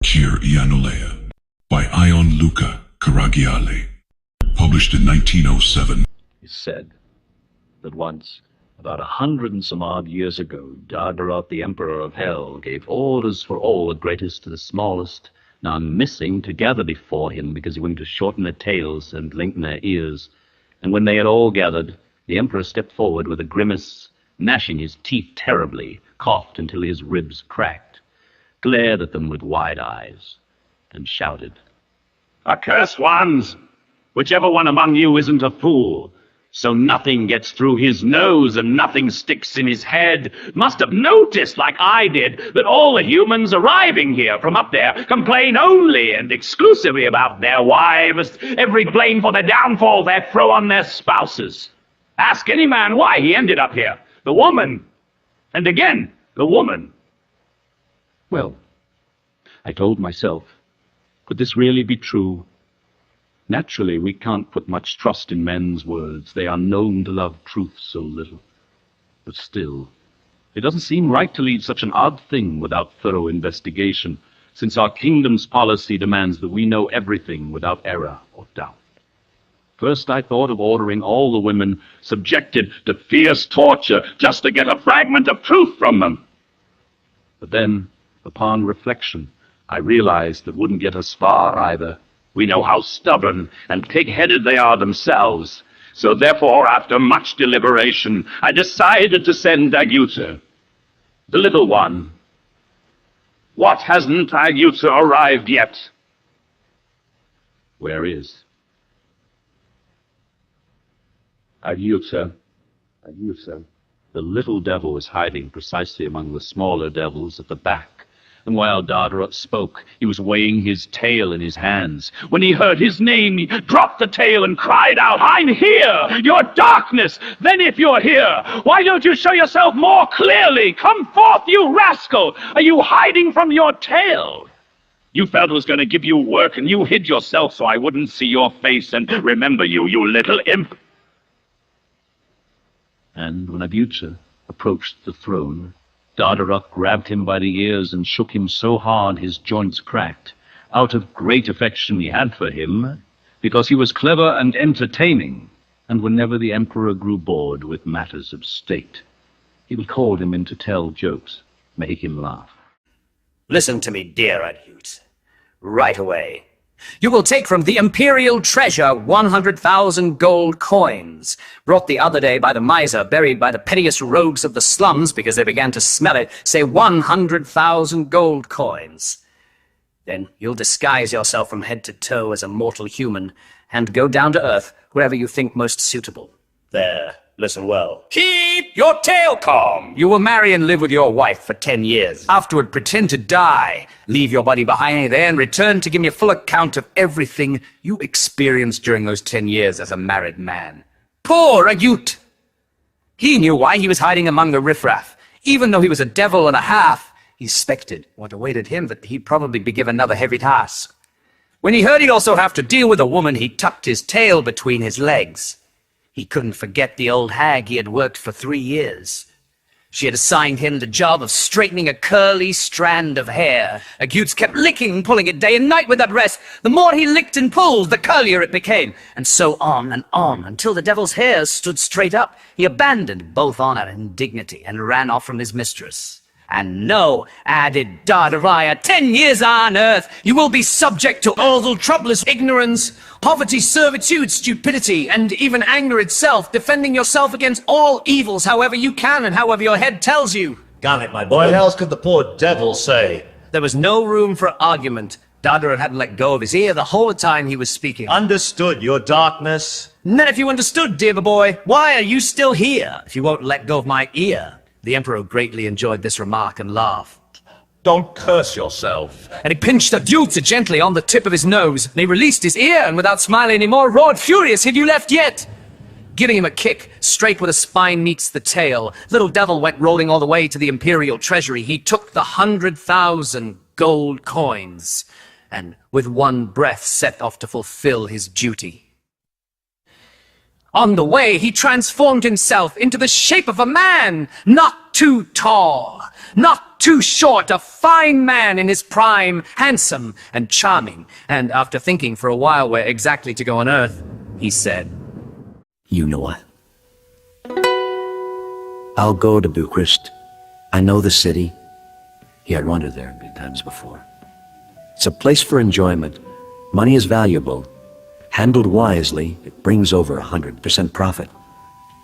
Kir Ianulea by Ion Luca Caragiale. Published in 1907. It's said that once, about 100 and some odd years ago, Dardaroth, the Emperor of Hell, gave orders for all, the greatest to the smallest, none missing, to gather before him, because he wanted to shorten their tails and lengthen their ears. And when they had all gathered, the Emperor stepped forward with a grimace, gnashing his teeth terribly, coughed until his ribs cracked, glared at them with wide eyes, and shouted, "Accursed ones! Whichever one among you isn't a fool, so nothing gets through his nose and nothing sticks in his head, must have noticed, like I did, that all the humans arriving here from up there complain only and exclusively about their wives. Every blame for their downfall they throw on their spouses. Ask any man why he ended up here. The woman. And again, the woman." Well, I told myself, could this really be true? Naturally, we can't put much trust in men's words. They are known to love truth so little. But still, it doesn't seem right to leave such an odd thing without thorough investigation, since our kingdom's policy demands that we know everything without error or doubt. First, I thought of ordering all the women subjected to fierce torture just to get a fragment of truth from them. But then, upon reflection, I realized that wouldn't get us far either. We know how stubborn and pig-headed they are themselves. So therefore, after much deliberation, I decided to send Agyuta, the little one. What, hasn't Agyuta arrived yet? Where is Agyuta? Agyuta. The little devil is hiding precisely among the smaller devils at the back. And while Dardaroth spoke, he was weighing his tail in his hands. When he heard his name, he dropped the tail and cried out, "I'm here! Your darkness! Then if you're here, why don't you show yourself more clearly? Come forth, you rascal! Are you hiding from your tail? You felt it was going to give you work, and you hid yourself so I wouldn't see your face and remember you, you little imp." And when Agyuta approached the throne, Dardaroth grabbed him by the ears and shook him so hard his joints cracked, out of great affection he had for him, because he was clever and entertaining, and whenever the emperor grew bored with matters of state, he would call him in to tell jokes, make him laugh. "Listen to me, dear Agyuta, right away. You will take from the imperial treasure 100,000 gold coins, brought the other day by the miser, buried by the pettiest rogues of the slums because they began to smell it. Say 100,000 gold coins. Then you'll disguise yourself from head to toe as a mortal human and go down to earth wherever you think most suitable. There, listen well. Keep your tail calm. You will marry and live with your wife for 10 years. Afterward, pretend to die. Leave your body behind there and return to give me a full account of everything you experienced during those 10 years as a married man." Poor Agyuta! He knew why he was hiding among the riffraff. Even though he was a devil and a half, he suspected what awaited him, that he'd probably be given another heavy task. When he heard he'd also have to deal with a woman, he tucked his tail between his legs. He couldn't forget the old hag he had worked for 3 years. She had assigned him the job of straightening a curly strand of hair. Agyuta kept licking and pulling it day and night without rest. The more he licked and pulled, the curlier it became. And so on, until the devil's hairs stood straight up. He abandoned both honor and dignity and ran off from his mistress. "And no," added Dardaroth, 10 years on earth, you will be subject to all the troublous ignorance, poverty, servitude, stupidity, and even anger itself, defending yourself against all evils however you can and however your head tells you. Damn it, my boy. What else could the poor devil say? There was no room for argument. Dardaroth hadn't let go of his ear the whole time he was speaking. Understood, your darkness. And then if you understood, dear boy, why are you still here if you won't let go of my ear? The emperor greatly enjoyed this remark and laughed. Don't curse yourself. And he pinched Agyuta gently on the tip of his nose, and he released his ear, and without smiling anymore, roared furious, "Have you left yet?" Giving him a kick, straight where the spine meets the tail, little devil went rolling all the way to the imperial treasury. He took the 100,000 gold coins, and with one breath set off to fulfill his duty. On the way, he transformed himself into the shape of a man, not too tall, not too short, a fine man in his prime, handsome and charming. And after thinking for a while where exactly to go on earth, he said, You know what? I'll go to Bucharest. I know the city. He had wandered there many times before. It's a place for enjoyment. Money is valuable. Handled wisely, it brings over 100% profit.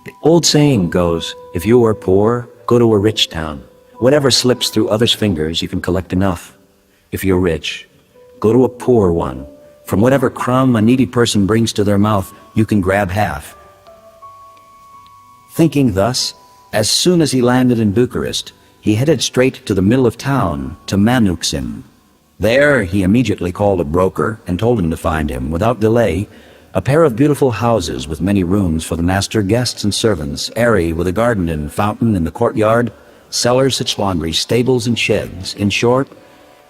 The old saying goes, if you are poor, go to a rich town. Whatever slips through others' fingers, you can collect enough. If you're rich, go to a poor one. From whatever crumb a needy person brings to their mouth, you can grab half. Thinking thus, as soon as he landed in Bucharest, he headed straight to the middle of town, to Manuxim. There, he immediately called a broker and told him to find him, without delay, a pair of beautiful houses with many rooms for the master, guests, and servants, airy, with a garden and fountain in the courtyard, cellars, such laundry, stables, and sheds. In short,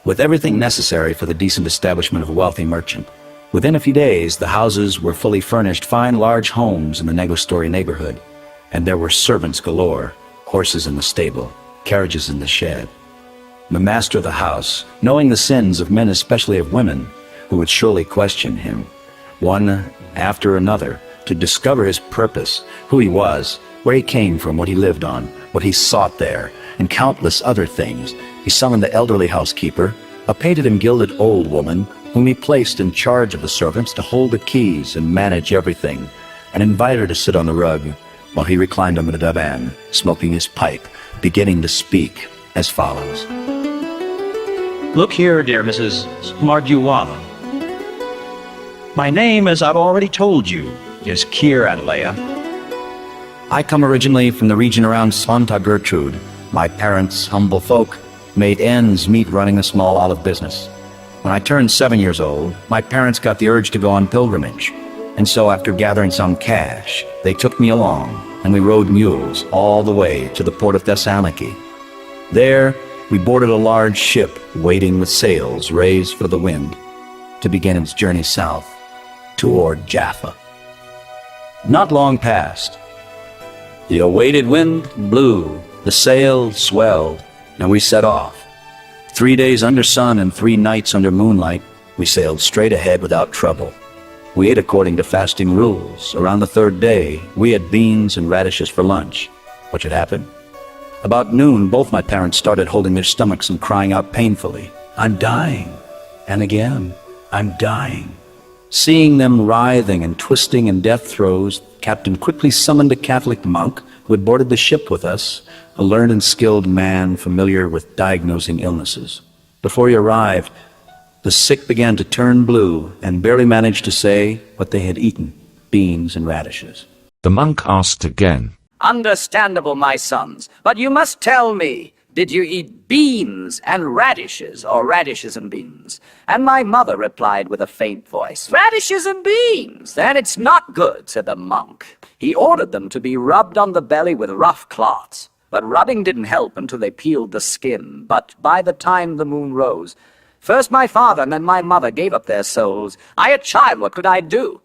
with everything necessary for the decent establishment of a wealthy merchant. Within a few days, the houses were fully furnished, fine large homes in the Negostory neighborhood, and there were servants galore, horses in the stable, carriages in the shed. The master of the house, knowing the sins of men, especially of women, who would surely question him, one after another, to discover his purpose, who he was, where he came from, what he lived on, what he sought there, and countless other things, he summoned the elderly housekeeper, a painted and gilded old woman, whom he placed in charge of the servants to hold the keys and manage everything, and invited her to sit on the rug, while he reclined on the divan, smoking his pipe, beginning to speak as follows. Look here, dear Mrs. Marduava. My name, as I've already told you, is Kir Ianulea. I come originally from the region around Santa Gertrude. My parents, humble folk, made ends meet running a small olive business. When I turned 7 years old, my parents got the urge to go on pilgrimage. And so after gathering some cash, they took me along, and we rode mules all the way to the port of Thessaloniki. There, we boarded a large ship waiting with sails raised for the wind to begin its journey south toward Jaffa. Not long passed. The awaited wind blew, the sails swelled, and we set off. 3 days under sun and 3 nights under moonlight, we sailed straight ahead without trouble. We ate according to fasting rules. Around the 3rd day, we had beans and radishes for lunch. What should happen? About noon, both my parents started holding their stomachs and crying out painfully, "I'm dying." And again, "I'm dying." Seeing them writhing and twisting in death throes, the captain quickly summoned a Catholic monk who had boarded the ship with us, a learned and skilled man familiar with diagnosing illnesses. Before he arrived, the sick began to turn blue and barely managed to say what they had eaten, beans and radishes. The monk asked again, Understandable, my sons, but you must tell me, did you eat beans and radishes, or radishes and beans? And my mother replied with a faint voice, Radishes and beans. Then it's not good, said the monk. He ordered them to be rubbed on the belly with rough cloths, but rubbing didn't help until they peeled the skin. But by the time the moon rose, first my father and then my mother gave up their souls. I, a child, what could I do?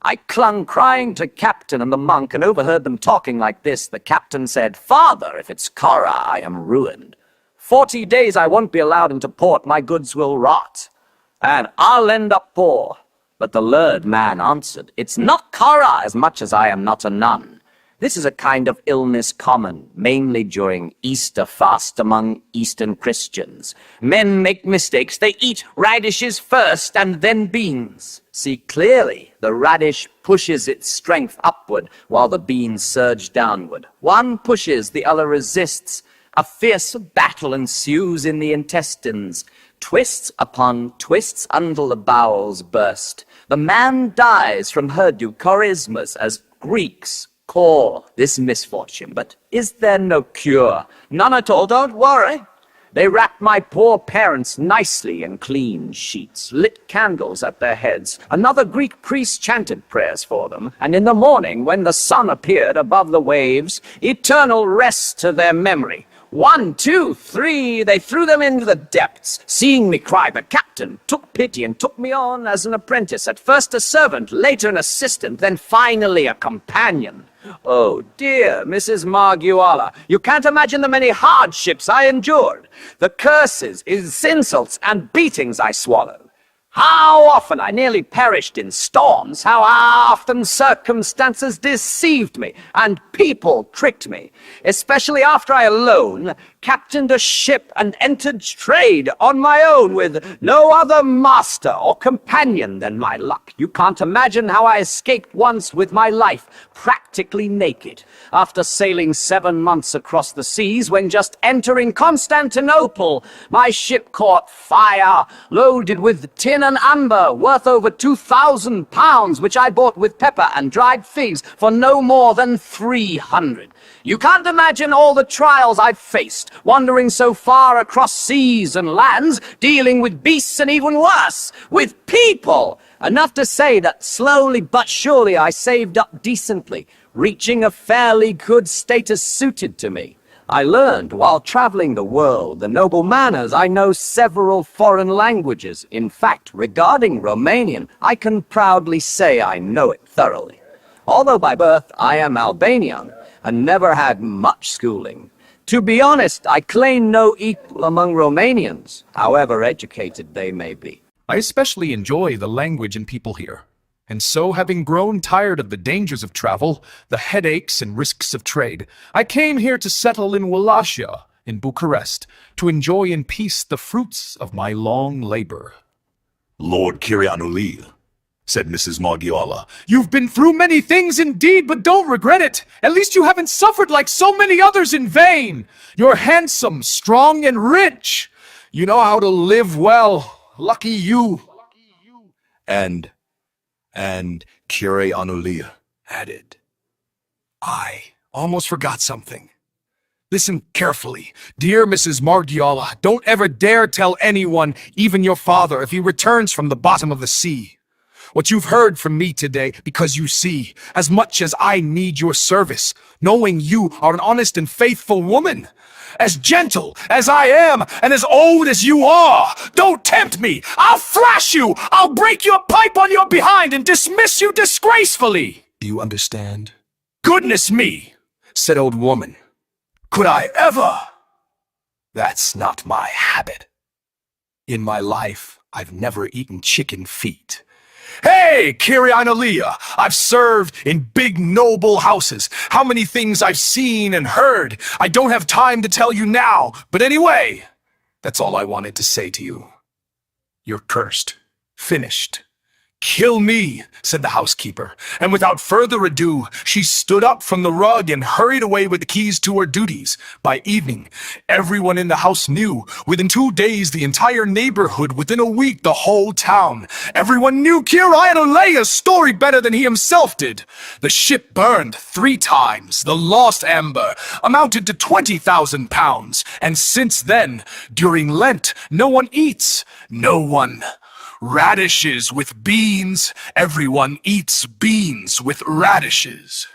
I clung crying to Captain and the monk and overheard them talking like this. The captain said, Father, if it's Kara, I am ruined. 40 days I won't be allowed into port, my goods will rot, and I'll end up poor. But the learned man answered, It's not Kara as much as I am not a nun. This is a kind of illness common, mainly during Easter fast among Eastern Christians. Men make mistakes. They eat radishes first and then beans. See clearly, the radish pushes its strength upward while the beans surge downward. One pushes, the other resists. A fierce battle ensues in the intestines. Twists upon twists until the bowels burst. The man dies from herduchorismus, as Greeks call this misfortune. But is there no cure? None at all, don't worry. They wrapped my poor parents nicely in clean sheets, lit candles at their heads. Another Greek priest chanted prayers for them, and in the morning, when the sun appeared above the waves, eternal rest to their memory. 1, 2, 3, they threw them into the depths. Seeing me cry, the captain took pity and took me on as an apprentice, at first a servant, later an assistant, then finally a companion. Oh dear, Mrs. Marguala, you can't imagine the many hardships I endured, the curses, insults, and beatings I swallowed. How often I nearly perished in storms, how often circumstances deceived me, and people tricked me, especially after I alone captained a ship and entered trade on my own with no other master or companion than my luck. You can't imagine how I escaped once with my life practically naked, after sailing 7 months across the seas, when just entering Constantinople, my ship caught fire, loaded with tin and amber, worth over 2,000 pounds, which I bought with pepper and dried figs for no more than 300. You can't imagine all the trials I've faced, wandering so far across seas and lands, dealing with beasts and even worse, with people. Enough to say that slowly but surely I saved up decently, reaching a fairly good status suited to me. I learned while traveling the world the noble manners. I know several foreign languages. In fact, regarding Romanian, I can proudly say I know it thoroughly. Although by birth I am Albanian and never had much schooling. To be honest, I claim no equal among Romanians, however educated they may be. I especially enjoy the language and people here. And so, having grown tired of the dangers of travel, the headaches and risks of trade, I came here to settle in Wallachia, in Bucharest, to enjoy in peace the fruits of my long labor. Lord Kir Ianulea, said Mrs. Marguala. You've been through many things indeed, but don't regret it. At least you haven't suffered like so many others in vain. You're handsome, strong, and rich. You know how to live well. Lucky you. And Kir Ianulea added, I almost forgot something. Listen carefully. Dear Mrs. Marguala, don't ever dare tell anyone, even your father, if he returns from the bottom of the sea, what you've heard from me today, because you see, as much as I need your service, knowing you are an honest and faithful woman, as gentle as I am, and as old as you are, don't tempt me. I'll thrash you. I'll break your pipe on your behind and dismiss you disgracefully. do you understand? Goodness me, said old woman. Could I ever? That's not my habit. In my life, I've never eaten chicken feet. Hey, Kir Ianulea, I've served in big noble houses. How many things I've seen and heard. I don't have time to tell you now, but anyway, that's all I wanted to say to you. You're cursed. Finished. Kill me, said the housekeeper, and without further ado, she stood up from the rug and hurried away with the keys to her duties. By evening, everyone in the house knew. Within 2 days, the entire neighborhood. Within a week, the whole town. Everyone knew Kir Ianulea's story better than he himself did. The ship burned 3 times. The lost amber amounted to 20,000 pounds. And since then, during Lent, no one eats. No one. Radishes with beans. Everyone eats beans with radishes.